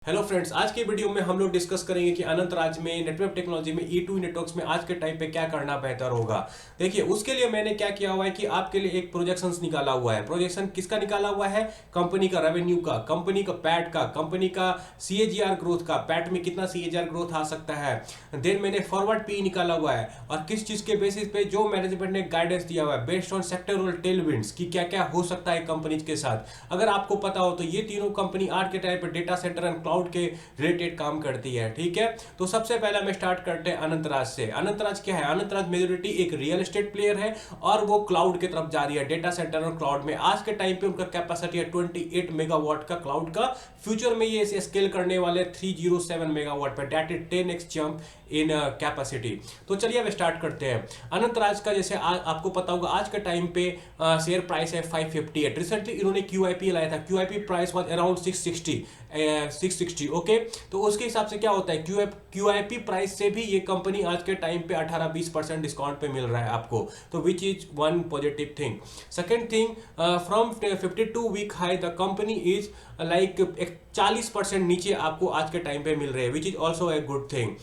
Hello friends, आज की video में हम लोग डिस्कस करेंगे कि अनंत राज्य में नेटवर्क टेक्नोलॉजी में ई टू नेटवर्क्स में आज के टाइम पे क्या करना बेहतर होगा। देखिए, उसके लिए मैंने क्या किया हुआ है कि आपके लिए एक प्रोजेक्शंस निकाला हुआ है। प्रोजेक्शन किसका निकाला हुआ है? कंपनी का रेवेन्यू का, कंपनी का पैट का, कंपनी का सीएजीआर ग्रोथ का, पैट में कितना सीएजीआर ग्रोथ आ सकता है। देन मैंने फॉरवर्ड पी निकाला हुआ है और किस चीज के बेसिस पे जो मैनेजमेंट ने गाइडेंस दिया हुआ है बेस्ड ऑन सेक्टरल टेलविंड्स की क्या क्या हो सकता है कंपनीज के साथ। अगर आपको पता हो तो ये तीनों कंपनी आज के टाइम पे डेटा सेंटर एंड क्लाउड के रिलेटेड काम करती है। ठीक है, तो सबसे पहले मैं स्टार्ट करते हैं अनंतराज से। अनंतराज क्या है? अनंतराज मेजोरिटी एक रियल एस्टेट प्लेयर है और वो क्लाउड की तरफ जा रही है, डेटा सेंटर और क्लाउड में। आज के टाइम पे उनका कैपेसिटी है 28 मेगावाट का क्लाउड का। फ्यूचर में ये स्केल करने वाले 307 मेगावाट पे, that is 10x jump in capacity. तो चलिए अब स्टार्ट करते हैं। अनंतराज का जैसे आपको पता होगा आज के टाइम पे शेयर प्राइस है 558। रिसेंटली इन्होंने क्यूआईपी लाया था, QIP price was around 660 okay. तो उसके हिसाब से क्या होता है, क्यूआईपी प्राइस से भी ये कंपनी आज के टाइम पे 18-20% डिस्काउंट पे मिल रहा है आपको, तो which is one positive thing. Second thing, from 52 week high the company is like 40% नीचे आपको आज के टाइम पे मिल रहे हैं, which is also a good thing.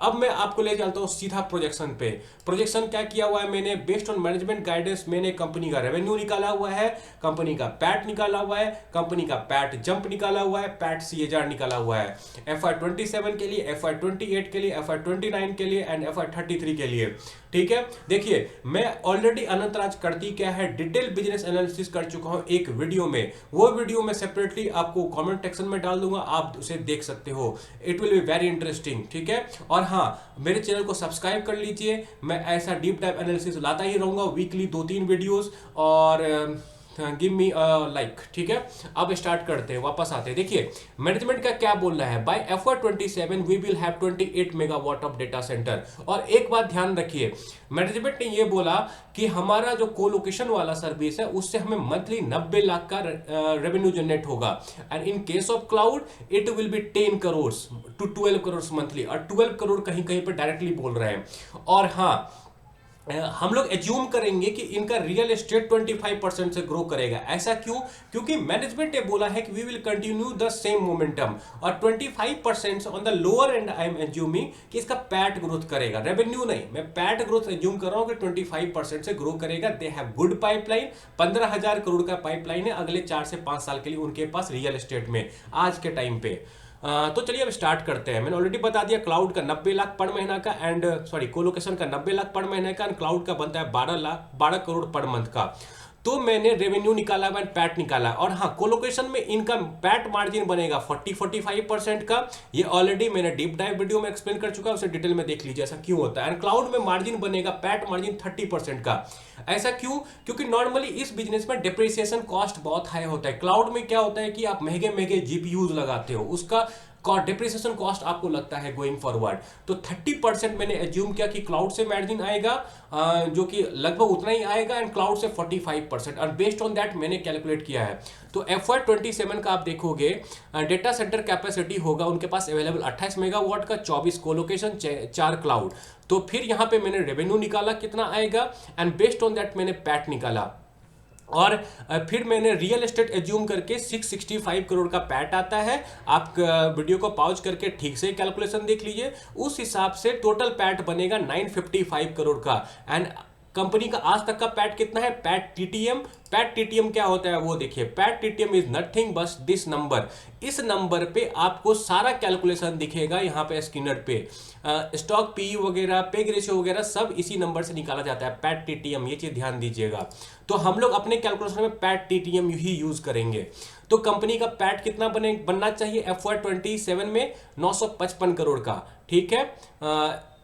अब मैं आपको ले चलता हूं सीधा प्रोजेक्शन पे। प्रोजेक्शन क्या किया हुआ है मैंने? बेस्ड ऑन मैनेजमेंट गाइडेंस मैंने कंपनी का रेवेन्यू निकाला हुआ है, कंपनी का पैट निकाला हुआ है, कंपनी का पैट जंप निकाला हुआ है, पैट सीएजीआर निकाला हुआ है FY27 के लिए, FY28 के लिए, FY29 के लिए एंड FY33 के लिए। ठीक है, देखिए मैं ऑलरेडी अनंतराज करती क्या है डिटेल बिजनेस एनालिसिस कर चुका हूं एक वीडियो में। वो वीडियो मैं सेपरेटली आपको कमेंट सेक्शन में डाल दूंगा, आप उसे देख सकते हो। It will be very interesting. ठीक है, और हाँ, मेरे चैनल को सब्सक्राइब कर लीजिए। मैं ऐसा डीप डाइव एनालिसिस लाता ही रहूंगा, वीकली 2-3 वीडियोस, और गिव मी लाइक। ठीक है, अब स्टार्ट करते हैं, वापस आते हैं। देखिए मैनेजमेंट का क्या बोल रहा है, by FY27 we will have 28 megawatt of data centre. और एक बात ध्यान रखिए, मैनेजमेंट ने ये बोला कि हमारा जो कोलोकेशन वाला सर्विस है उससे हमें मंथली 90 लाख का रेवेन्यू जनरेट होगा, and in case of cloud it will be 10 crore to 12 crore monthly, और 12 करोड़ कहीं कहीं पर डायरेक्टली बोल रहे हैं। और हाँ, हम लोग एज्यूम करेंगे कि इनका रियल एस्टेट 25% से ग्रो करेगा। ऐसा क्यों? क्योंकि मैनेजमेंट ने बोला है कि we will continue the same momentum, और 25% on the lower end I am assuming कि इसका पैट ग्रोथ करेगा, रेवेन्यू नहीं, मैं पैट ग्रोथ एज्यूम कर रहा हूं कि 25% से ग्रो करेगा। They have good pipeline, 15,000 crore का पाइपलाइन है अगले 4 से 5 साल के लिए उनके पास रियल एस्टेट में आज के टाइम पे। तो चलिए अब स्टार्ट करते हैं। मैंने ऑलरेडी बता दिया क्लाउड का 90 लाख पर महीना का, एंड सॉरी कोलोकेशन का 90 लाख पर महीने का, एंड क्लाउड का बनता है 12 करोड़ पर मंथ का। तो मैंने रेवेन्यू निकाला है, पैट निकाला है। और हाँ, कोलोकेशन में इनका पैट मार्जिन बनेगा 40-45% का। ये ऑलरेडी मैंने डीप डाइव वीडियो में एक्सप्लेन कर चुका है, उसे डिटेल में देख लीजिए ऐसा क्यों होता है। एंड क्लाउड में मार्जिन बनेगा पैट मार्जिन 30% का। ऐसा क्यों? क्योंकि नॉर्मली इस बिजनेस में डिप्रिसिएशन कॉस्ट बहुत हाई होता है। क्लाउड में क्या होता है कि आप महंगे महंगे जीपीयूज लगाते हो, उसका डिप्रिसिएशन कॉस्ट आपको लगता है गोइंग फॉरवर्ड। तो 30% मैंने एज्यूम किया कि क्लाउड से मार्जिन आएगा, जो कि लगभग उतना ही आएगा, एंड क्लाउड से 45%, और बेस्ड ऑन दैट मैंने कैलकुलेट किया है। तो FY27 का आप देखोगे डेटा सेंटर कैपेसिटी होगा उनके पास अवेलेबल 28 मेगावाट का, 24 कोलोकेशन, 4 क्लाउड। तो फिर यहां पे मैंने रेवेन्यू निकाला कितना आएगा, एंड बेस्ड ऑन दैट मैंने पैट निकाला। और फिर मैंने रियल एस्टेट एज्यूम करके 665 करोड़ का पैट आता है। आप वीडियो को पॉज करके ठीक से कैलकुलेशन देख लीजिए, उस हिसाब से टोटल पैट बनेगा 955 करोड़ का। एंड कंपनी का आज तक का पैट कितना है? PAT TTM. पैट टीटीएम क्या होता है वो देखिए, पैट टीटीएम इज नथिंग बस दिस नंबर। इस नंबर पे आपको सारा कैलकुलेशन दिखेगा यहाँ पे स्क्रीनर पे, स्टॉक पी वगैरह, पेग रेशियो वगैरह सब इसी नंबर से निकाला जाता है, पैट टीटीएम। ये चीज ध्यान दीजिएगा। तो हम लोग अपने कैलकुलेशन में पैट टीटीएम ही यूज करेंगे। तो कंपनी का पैट कितना बनना चाहिए FY27 में? 955 करोड़ का। ठीक है,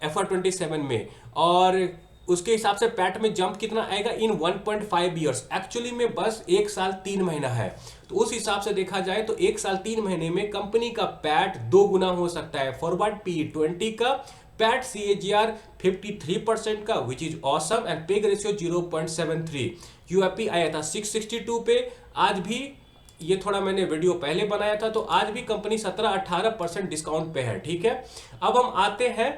FY27 में। और उसके हिसाब से पैट में जंप कितना आएगा इन 1.5 ईयर्स। एक्चुअली में बस 1 साल 3 महीना है, तो उस हिसाब से देखा जाए तो 1 साल 3 महीने में कंपनी का पैट 2 गुना हो सकता है। फॉरवर्ड पी 20 का, पैट सीएजीआर 53% का, which is awesome, and PEG ratio 0.73। UAP आया था 662 पे। आज भी ये थोड़ा मैंने वीडियो पहले बनाया था, तो आज भी कंपनी 17-18% डिस्काउंट पे है। ठीक है, अब हम आते हैं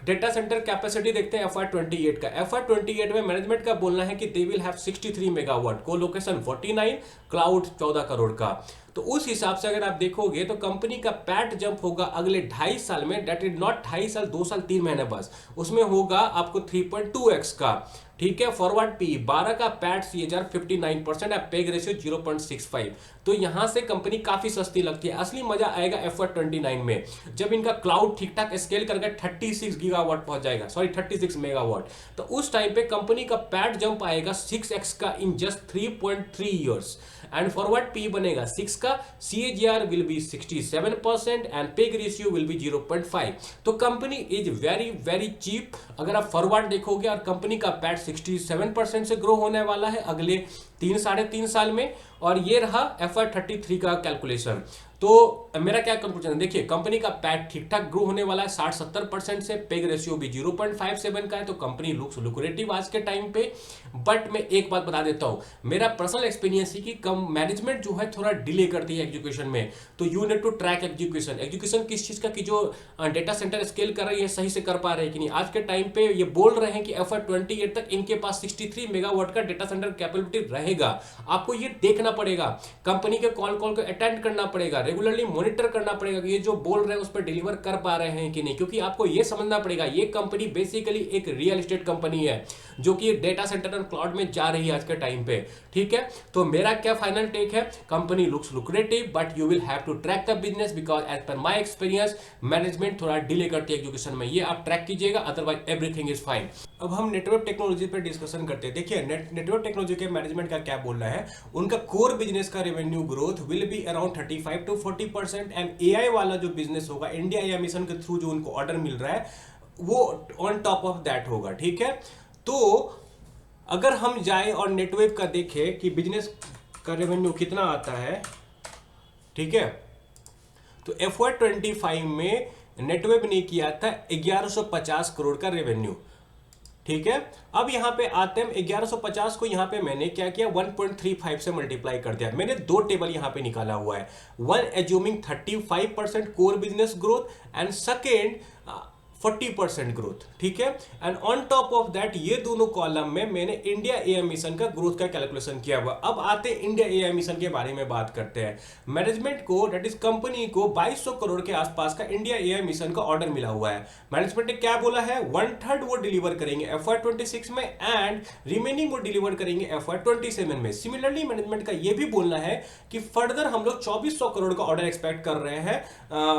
डेटा सेंटर कैपेसिटी देखते हैं FY28 का। FY28 में मैनेजमेंट का बोलना है कि दे विल हैव 63 मेगावाट, को लोकेशन 49, क्लाउड 14 करोड़ का। तो तो उस हिसाब से अगर आप देखोगे तो कंपनी का पैट जंप होगा अगले 2.5 साल में, डेट इज नॉट 2.5 साल, 2 साल 3 महीने बस, उसमें होगा आपको 3.2x का। ठीक है, फॉरवर्ड पी 12 का, पैट CAGR 59% है, पेग रेशियो 0.65। तो यहां से कंपनी काफी सस्ती लगती है। असली मजा आएगा FY29 में, जब इनका क्लाउड ठीक ठाक स्केल करके 36 गीगावाट पहुंच जाएगा, सॉरी 36 मेगावाट। तो उस टाइम पे कंपनी का पैट जंप आएगा 6x का in just 3.3 years, and forward P बनेगा 6 का, CAGR will be 67% and PEG ratio will be 0.5। तो company is very very cheap अगर आप फॉरवर्ड देखोगे, और कंपनी का पैट 67% से ग्रो होने वाला है अगले 3-3.5 साल में। और ये रहा FY33 का कैलकुलेशन। तो मेरा क्या कंक्लूजन है, देखिए कंपनी का पैट ठीक ठाक ग्रो होने वाला है 60-70% से, पेग रेशियो भी 0.57 का है, तो कंपनी लुक्स लुक्रेटिव आज के टाइम पे। बट मैं एक बात बता देता हूं, मेरा पर्सनल एक्सपीरियंस है कि कम मैनेजमेंट जो है थोड़ा डिले करती है एग्जीक्यूशन में। तो you need to track execution किस चीज का, कि जो डेटा सेंटर स्केल कर रही है सही से कर पा रहे हैं कि नहीं। आज के टाइम पे ये बोल रहे हैं कि FY28 तक इनके पास 63 मेगावाट का डेटा सेंटर कैपेबिलिटी रहेगा। आपको ये देखना पड़ेगा, कंपनी के कॉल को अटेंड करना पड़ेगा, रेगुलरली मॉनिटर करना पड़ेगा कि ये जो बोल रहे हैं उस पर डिलीवर कर पा रहे हैं कि नहीं। क्योंकि आपको ये समझना पड़ेगा ये कंपनी बेसिकली एक रियल एस्टेट कंपनी है जो कि डेटा सेंटर और क्लाउड में जा रही है आज के टाइम पे। ठीक है, तो मेरा क्या फाइनल टेक है, company looks lucrative but you will have to track the business, because as per my experience management थोड़ा डिले करती है एजुकेशन में। ये आप ट्रैक कीजिएगा, अदरवाइज एवरीथिंग इज फाइन। अब हम नेटवर्क टेक्नोलॉजी पर डिस्कशन करते हैं। देखिए नेटवर्क टेक्नोलॉजी के मैनेजमेंट का क्या बोलना है, उनका कोर बिजनेस का revenue growth will be around 35 to 40%, and AI वाला जो बिजनेस होगा, इंडिया AI मिशन के थ्रू जो उनको ऑर्डर मिल रहा है वो ऑन टॉप ऑफ दैट होगा। ठीक है, तो अगर हम जाए और नेटवर्क का देखें कि बिजनेस का रेवेन्यू कितना आता है, ठीक है, तो FY25 में नेटवर्क ने किया था 1150 करोड़ का रेवेन्यू। ठीक है, अब यहां पे आते हैं 1150 को, यहां पे मैंने क्या किया 1.35 से मल्टीप्लाई कर दिया। मैंने दो टेबल यहां पे निकाला हुआ है, one assuming 35% core business growth and second 40% growth. ठीक है, and on top of that ये दोनों कॉलम में मैंने इंडिया AI मिशन का ग्रोथ का कैलकुलेशन किया हुआ। अब आते हैं इंडिया AI मिशन के बारे में बात करते हैं। मैनेजमेंट को दैट इज कंपनी को 2200 करोड़ के आसपास का इंडिया AI मिशन का ऑर्डर मिला हुआ है। मैनेजमेंट ने क्या बोला है, 1/3 वो डिलीवर करेंगे FY26 में एंड रिमेनिंग वो डिलीवर करेंगे FY27 में। सिमिलरली मैनेजमेंट का ये भी बोलना है कि फर्दर हम लोग 2400 करोड़ का ऑर्डर एक्सपेक्ट कर रहे हैं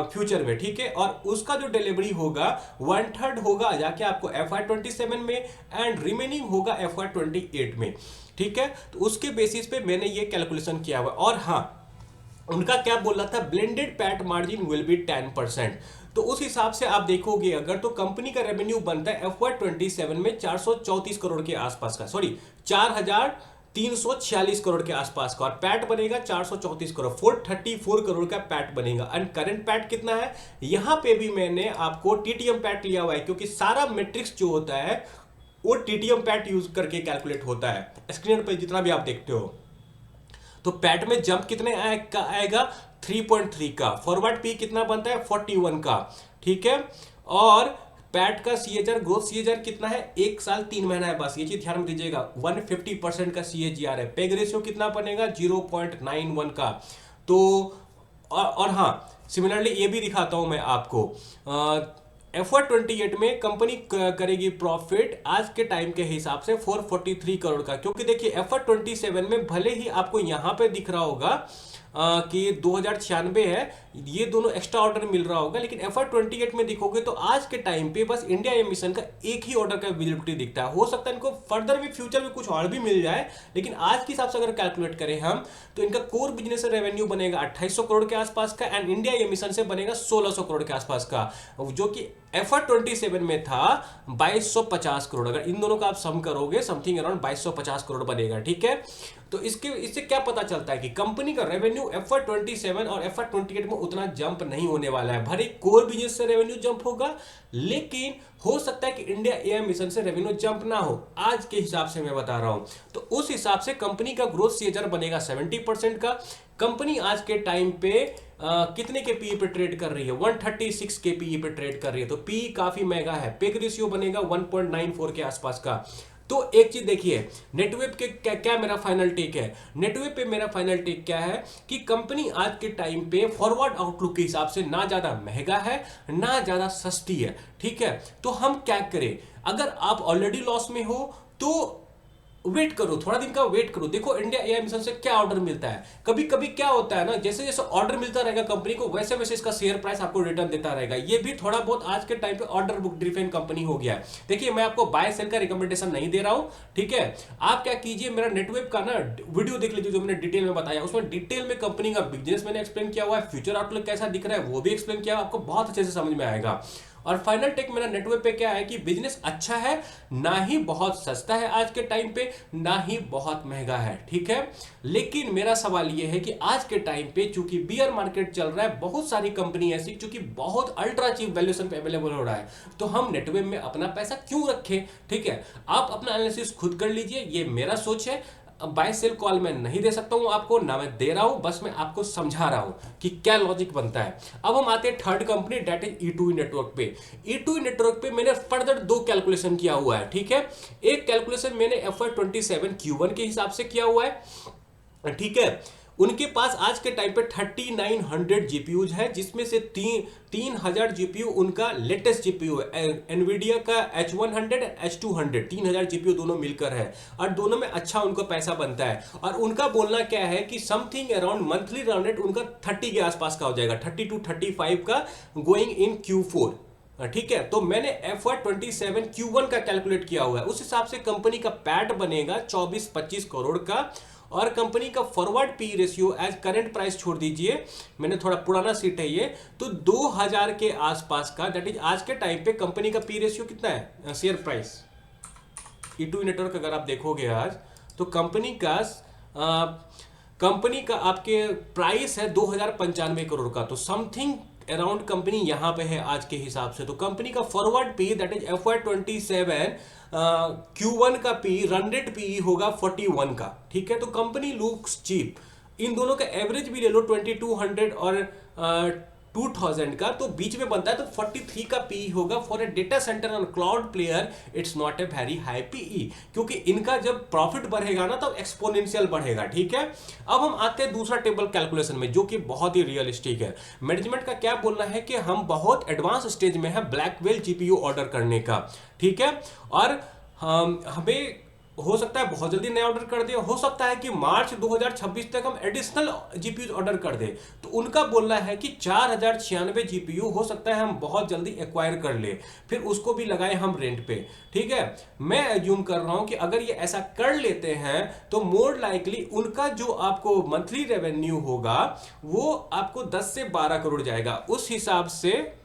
फ्यूचर में। ठीक है, और उसका जो डिलीवरी होगा 1/3 होगा जाके आपको FY27 में एंड रिमेनिंग होगा FY28 में। ठीक है, तो उसके बेसिस पे मैंने ये कैलकुलेशन किया हुआ। और हाँ, उनका क्या बोल रहा था, blended PAT margin will be 10%। तो उस हिसाब से आप देखोगे अगर, तो कंपनी का रेवेन्यू बनता है FY27 में 434 करोड़ के आसपास का, सॉरी 4346 करोड़ के आसपास का, और पैट बनेगा 434 करोड़, 434 करोड़ का पैट बनेगा। एंड करंट पैट कितना है, यहां पे भी मैंने आपको TTM पैट लिया हुआ है, क्योंकि सारा मैट्रिक्स जो होता है वो TTM पैट यूज करके कैलकुलेट होता है। स्क्रीन पर जितना भी आप देखते हो, तो पैट में जंप कितने आएगा 3.3 का, फॉरवर्ड पी कितना बनता है 41 का। ठीक है, और पैट का CAGR ग्रोथ CAGR कितना है, 1 साल 3 महीना है बस, ये चीज ध्यान में दीजिएगा। 150% का CAGR है। पेग रेशियो कितना बनेगा 0.91 का। तो और हाँ, सिमिलरली ये भी दिखाता हूं मैं आपको, FY28 में कंपनी करेगी प्रॉफिट आज के टाइम के हिसाब से 443 करोड़ का। क्योंकि देखिए FY27 में भले ही आपको यहां पे दिख रहा होगा कि 2096 है, ये दोनों एक्स्ट्रा ऑर्डर मिल रहा होगा, लेकिन FY28 में देखोगे तो आज के टाइम पे बस इंडिया AI मिशन का एक ही ऑर्डर का विजिबिलिटी दिखता है। हो सकता है इनको फर्दर भी फ्यूचर में कुछ और भी मिल जाए, लेकिन आज के हिसाब से अगर कैलकुलेट करें हम, तो इनका कोर बिजनेस रेवेन्यू बनेगा 2800 करोड़ के आसपास का, एंड इंडिया AI मिशन से बनेगा 1600 करोड़ के आसपास का, जो कि FY27 में था 2250 करोड़। अगर इन दोनों का आप सम करोगे समथिंग अराउंड 2250 करोड़ बनेगा। ठीक है, तो इससे क्या पता चलता है कि कंपनी का रेवेन्यू FY27 और FY28 में उतना जंप नहीं होने वाला है। भले कोर बिजनेस से रेवेन्यू जंप होगा, लेकिन हो सकता है कि इंडिया AI मिशन से रेवेन्यू जंप ना हो, आज के हिसाब से मैं बता रहा हूं। तो उस हिसाब से कंपनी का ग्रोथ CAGR बनेगा 70% का। कंपनी आज के टाइम पे कितने के PE पे ट्रेड कर रही है, 136 के PE पे ट्रेड कर रही है, तो PE काफी महंगा है। पेग रेशियो बनेगा 1.94 के आसपास का। तो एक चीज देखिए, नेटवेब के क्या मेरा फाइनल टेक है, नेटवेब पे मेरा फाइनल टेक क्या है कि कंपनी आज के टाइम पे फॉरवर्ड आउटलुक के हिसाब से ना ज्यादा महंगा है ना ज्यादा सस्ती है, ठीक है। तो हम क्या करें, अगर आप ऑलरेडी लॉस में हो तो वेट करो, थोड़ा दिन का वेट करो। देखो इंडिया एआई मिशन से क्या ऑर्डर मिलता है, कभी कभी क्या होता है ना, जैसे जैसे ऑर्डर मिलता रहेगा कंपनी को वैसे वैसे इसका शेयर प्राइस आपको रिटर्न देता रहेगा। ये भी थोड़ा बहुत आज के टाइम पे ऑर्डर बुक ड्रिवन कंपनी हो गया है। देखिए मैं आपको बाय सेल का रिकमेंडेशन नहीं दे रहा हूं, ठीक है। आप क्या कीजिए, मेरा नेटवेब का ना वीडियो देख लीजिए जो मैंने डिटेल में बताया, उसमें डिटेल में कंपनी का बिजनेस मैंने एक्सप्लेन किया हुआ है, फ्यूचर आउटलुक कैसा दिख रहा है वो भी एक्सप्लेन किया, आपको बहुत अच्छे से समझ में आएगा। और फाइनल टेक मेरा नेटवेब पे क्या है कि बिजनेस अच्छा है, ना ही बहुत सस्ता है आज के टाइम पे, ना ही बहुत महंगा है, ठीक है। लेकिन मेरा सवाल ये है कि आज के टाइम पे चूंकि बियर मार्केट चल रहा है, बहुत सारी कंपनी ऐसी चूंकि बहुत अल्ट्रा चीप वैल्यूएशन पे अवेलेबल हो रहा है, तो हम नेटवेब में अपना पैसा क्यों रखें, ठीक है। आप अपना एनालिसिस खुद कर लीजिए, ये मेरा सोच है। बाय सेल कॉल मैं नहीं दे सकता हूं आपको, ना मैं दे रहा हूं, बस मैं आपको समझा रहा हूं कि क्या लॉजिक बनता है। अब हम आते हैं third company, that is E2E network पे। E2E नेटवर्क पे मैंने फर्दर दो कैलकुलेशन किया हुआ है, ठीक है। एक कैलकुलेशन मैंने FY27 Q1 के हिसाब से किया हुआ है, ठीक है। उनके पास आज के टाइम पे 3900 जीपीयूज है, जिसमें से 3000 जीपीयू उनका लेटेस्ट जीपीयू है, एनवीडिया का H100 H200, 3000 जीपीयू दोनों मिलकर है, और दोनों में अच्छा उनको पैसा बनता है। और उनका बोलना क्या है कि something around monthly run rate उनका 30 के आसपास का हो जाएगा, 30 to 35 का गोइंग इन Q4, ठीक है। तो मैंने FY27 Q1 का कैलकुलेट किया हुआ है, उस हिसाब से कंपनी का पैट बनेगा 24-25 करोड़ का, और कंपनी का forward P ratio as current price छोड़ दीजिए, मैंने थोड़ा पुराना सीट है ये, तो 2000 के आसपास का, दैट इज आज के टाइम पे कंपनी का पी रेशियो कितना है, शेयर प्राइस E2E नेटवर्क अगर आप देखोगे आज, तो कंपनी का आपके प्राइस है 2095 करोड़ का, तो समथिंग अराउंड कंपनी यहां पे है आज के हिसाब से। तो कंपनी का forward P that is FY27 Q1 का पी रन रेट पी होगा 41 का, ठीक है। तो कंपनी लुक्स चीप। इन दोनों का एवरेज भी ले लो 2200 और 2000 का, तो बीच में बनता है, तो 43 का पी होगा फॉर ए डेटा सेंटर और cloud player. It's not a very high PE, क्योंकि इनका जब प्रॉफिट बढ़ेगा ना तब एक्सपोनेंशियल बढ़ेगा, ठीक है। अब हम आते हैं दूसरा टेबल कैलकुलेशन में, जो कि बहुत ही रियलिस्टिक है। मैनेजमेंट का क्या बोलना है कि हम बहुत एडवांस स्टेज में है ब्लैकवेल जीपीयू ऑर्डर करने का, ठीक है। और हमें हो सकता है बहुत जल्दी नया ऑर्डर कर दे, हो सकता है कि मार्च 2026 तक हम एडिशनल जीपीयू ऑर्डर कर दे। तो उनका बोलना है कि 4096 जीपीयू हो सकता है हम बहुत जल्दी एक्वायर कर ले, फिर उसको भी लगाए हम रेंट पे, ठीक है। मैं एज्यूम कर रहा हूं कि अगर ये ऐसा कर लेते हैं तो मोर लाइकली उनका जो आपको मंथली रेवेन्यू होगा वो आपको 10 से 12 करोड़ जाएगा, उस हिसाब से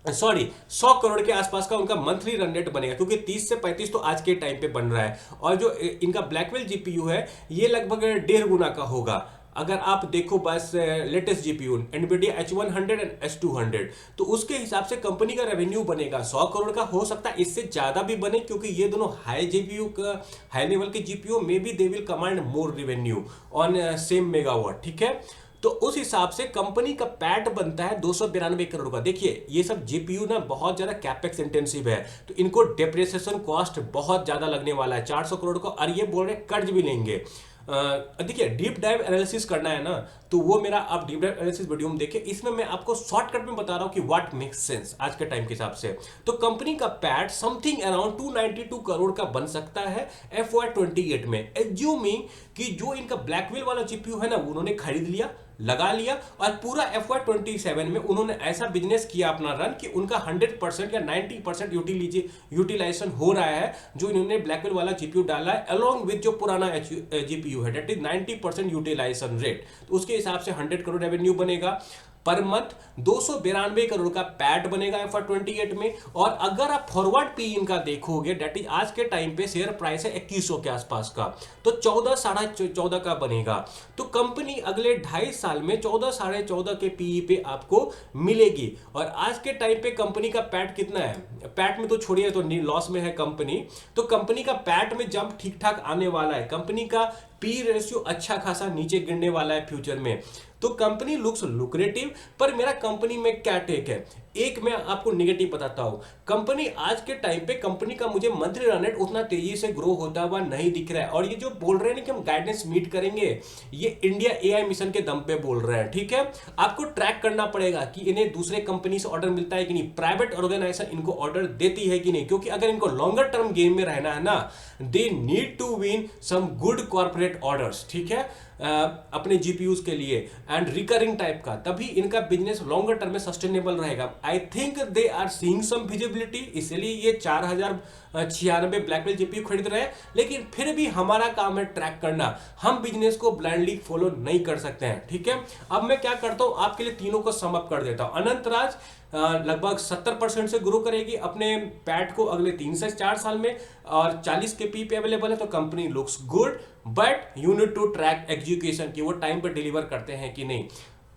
100 करोड़ के आसपास का उनका मंथली रन रेट बनेगा, क्योंकि 30 से 35 तो आज के टाइम पे बन रहा है। और जो इनका ब्लैकवेल जीपीयू है ये लगभग 1.5 गुना का होगा। अगर आप देखो बस latest GPU Nvidia H100 and H200, तो उसके हिसाब से कंपनी का रेवेन्यू बनेगा 100 करोड़ का, हो सकता है इससे ज्यादा भी बने, क्योंकि ये दोनों हाई जीपीयू का, हाई लेवल के GPU may be they will command more revenue on same megawatt, ठीक है। तो उस हिसाब से कंपनी का पैट बनता है 292 करोड़ का। देखिए ये सब जीपीयू ना बहुत ज्यादा कैपेक्स इंटेंसिव है, तो इनको डेप्रिसिएशन कॉस्ट बहुत ज्यादा लगने वाला है 400 करोड़ का, और ये बोल रहे कर्ज भी लेंगे। देखिए डीप डाइव एनालिसिस करना है ना, तो वो मेरा आप डीप डाइव एनालिसिस वीडियो में देखिए, इसमें मैं आपको शॉर्टकट में बता रहा हूं कि व्हाट मेक्स सेंस आज के टाइम के हिसाब से। तो कंपनी का पैट समथिंग अराउंड 292 करोड़ का बन सकता है FY28 में, एज्यूमिंग कि जो इनका ब्लैकवेल वाला जीपीयू है ना उन्होंने खरीद लिया, लगा लिया, और पूरा FY27 में उन्होंने ऐसा बिजनेस किया अपना रन कि उनका 100% या 90% यूटिलाइजेशन हो रहा है, जो इन्होंने ब्लैकवेल वाला जीपीयू डाला है अलोंग विद जो पुराना जीपीयू है, दैट इज 90% यूटिलाइजेशन रेट। तो उसके हिसाब से 100 करोड़ रेवेन्यू बनेगा पर मंथ, 292 करोड़ का पैट बनेगा FY28 में। और अगर आप फॉरवर्ड पी इनका देखोगे, दैट इज आज के टाइम पे शेयर प्राइस है 2100 के आसपास का, तो 14 साढ़े 14 का बनेगा। तो कंपनी अगले 2.5 साल में 14 साढ़े 14 के पीई पे आपको मिलेगी। और आज के टाइम पे कंपनी का पैट कितना है, पैट में तो छोड़िए, तो लॉस में है कंपनी, तो कंपनी का पैट में जंप ठीक ठाक आने वाला है, कंपनी का पी रेशियो अच्छा खासा नीचे गिरने वाला है फ्यूचर में। तो कंपनी लुक्स लुक्रेटिव, पर मेरा कंपनी में क्या टेक है, एक मैं आपको नेगेटिव बताता हूं, कंपनी आज के टाइम पे कंपनी का मुझे मंथली रन रेट उतना तेजी से ग्रो होता हुआ नहीं दिख रहा है। और ये जो बोल रहे हैं ना कि हम गाइडेंस मीट करेंगे, ये इंडिया एआई मिशन के दम पे बोल रहे हैं। ठीक है, आपको ट्रैक करना पड़ेगा कि इन्हें दूसरे कंपनी से ऑर्डर मिलता है कि नहीं, प्राइवेट ऑर्गेनाइजेशन इनको ऑर्डर देती है कि नहीं, क्योंकि अगर इनको लॉन्गर टर्म गेम में रहना है ना, they need to win some good corporate orders. ठीक है, अपने जीपीयूज के लिए एंड रिकरिंग टाइप का, तभी इनका बिजनेस लॉन्गर टर्म में सस्टेनेबल रहेगा। I think they are seeing some visibility, इसलिए ये 4096 ब्लैकबेल जीपीयू खरीद रहे हैं। लेकिन फिर भी हमारा काम है ट्रैक करना, हम बिजनेस को ब्लाइंडली फॉलो नहीं कर सकते हैं। ठीक है, अब मैं क्या करता हूं, आपके लिए तीनों को सम अप कर देता हूं। अनंतराज लगभग 70% से ग्रो करेगी अपने पैट को अगले 3 से 4 साल में, और 40 के पी पे अवेलेबल है, तो company looks good, but you need to track execution कि वो टाइम पे डिलीवर करते हैं कि नहीं।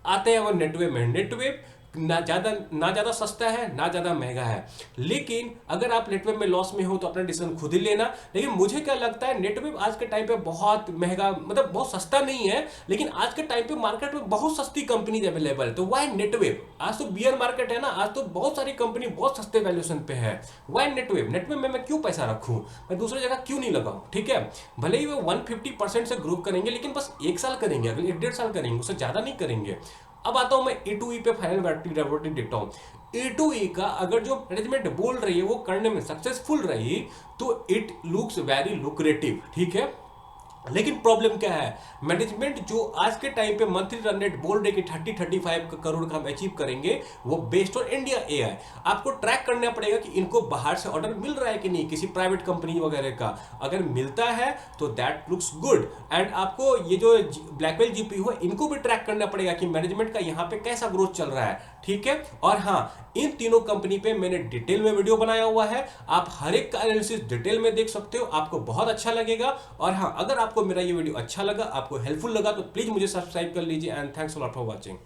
आते हैं वो नेटवेव में। नेटवेव ना ज्यादा सस्ता है ना ज्यादा महंगा है, लेकिन अगर आप नेटवेव में लॉस में हो तो अपना डिसीजन खुद ही लेना। लेकिन मुझे क्या लगता है, नेटवेव आज के टाइम पे बहुत महंगा, मतलब बहुत सस्ता नहीं है, लेकिन आज के टाइम पे मार्केट में बहुत सस्ती कंपनीज अवेलेबल है। तो वाई नेटवेव, आज तो बियर मार्केट है ना, आज तो बहुत सारी कंपनी बहुत सस्ते वैल्यूएशन पे है। वाई नेटवेव, नेटवेव में मैं क्यों पैसा रखूं, मैं दूसरी जगह क्यों नहीं लगाऊं। ठीक है, भले ही वो 150% से ग्रो करेंगे, लेकिन बस 1 साल करेंगे, अगले 1.5 साल करेंगे, उससे ज्यादा नहीं करेंगे। अब आता हूं मैं E2E पे फाइनल वर्डिक्ट देखता हूं। E2E का अगर जो मैनेजमेंट बोल रही है वो करने में सक्सेसफुल रही तो इट लुक्स वेरी लुक्रेटिव। ठीक है, लेकिन प्रॉब्लम क्या है, मैनेजमेंट जो आज के टाइम पे मंथली रन रेट बोल रहे कि 30-35 करोड़ का हम अचीव करेंगे, वो बेस्ड ऑन इंडिया एआई। आपको ट्रैक करना पड़ेगा कि इनको बाहर से ऑर्डर मिल रहा है कि नहीं, किसी प्राइवेट कंपनी वगैरह का। अगर मिलता है तो दैट लुक्स गुड। एंड आपको ये जो ब्लैकबेल जीपीयू है, इनको भी ट्रैक करना पड़ेगा कि मैनेजमेंट का यहाँ पे कैसा ग्रोथ चल रहा है। ठीक है, और हाँ, इन तीनों कंपनी पे मैंने डिटेल में वीडियो बनाया हुआ है, आप हर एक का एनालिसिस डिटेल में देख सकते हो, आपको बहुत अच्छा लगेगा। और हाँ, अगर आपको मेरा ये वीडियो अच्छा लगा, आपको हेल्पफुल लगा, तो प्लीज मुझे सब्सक्राइब कर लीजिए। And thanks a lot for watching.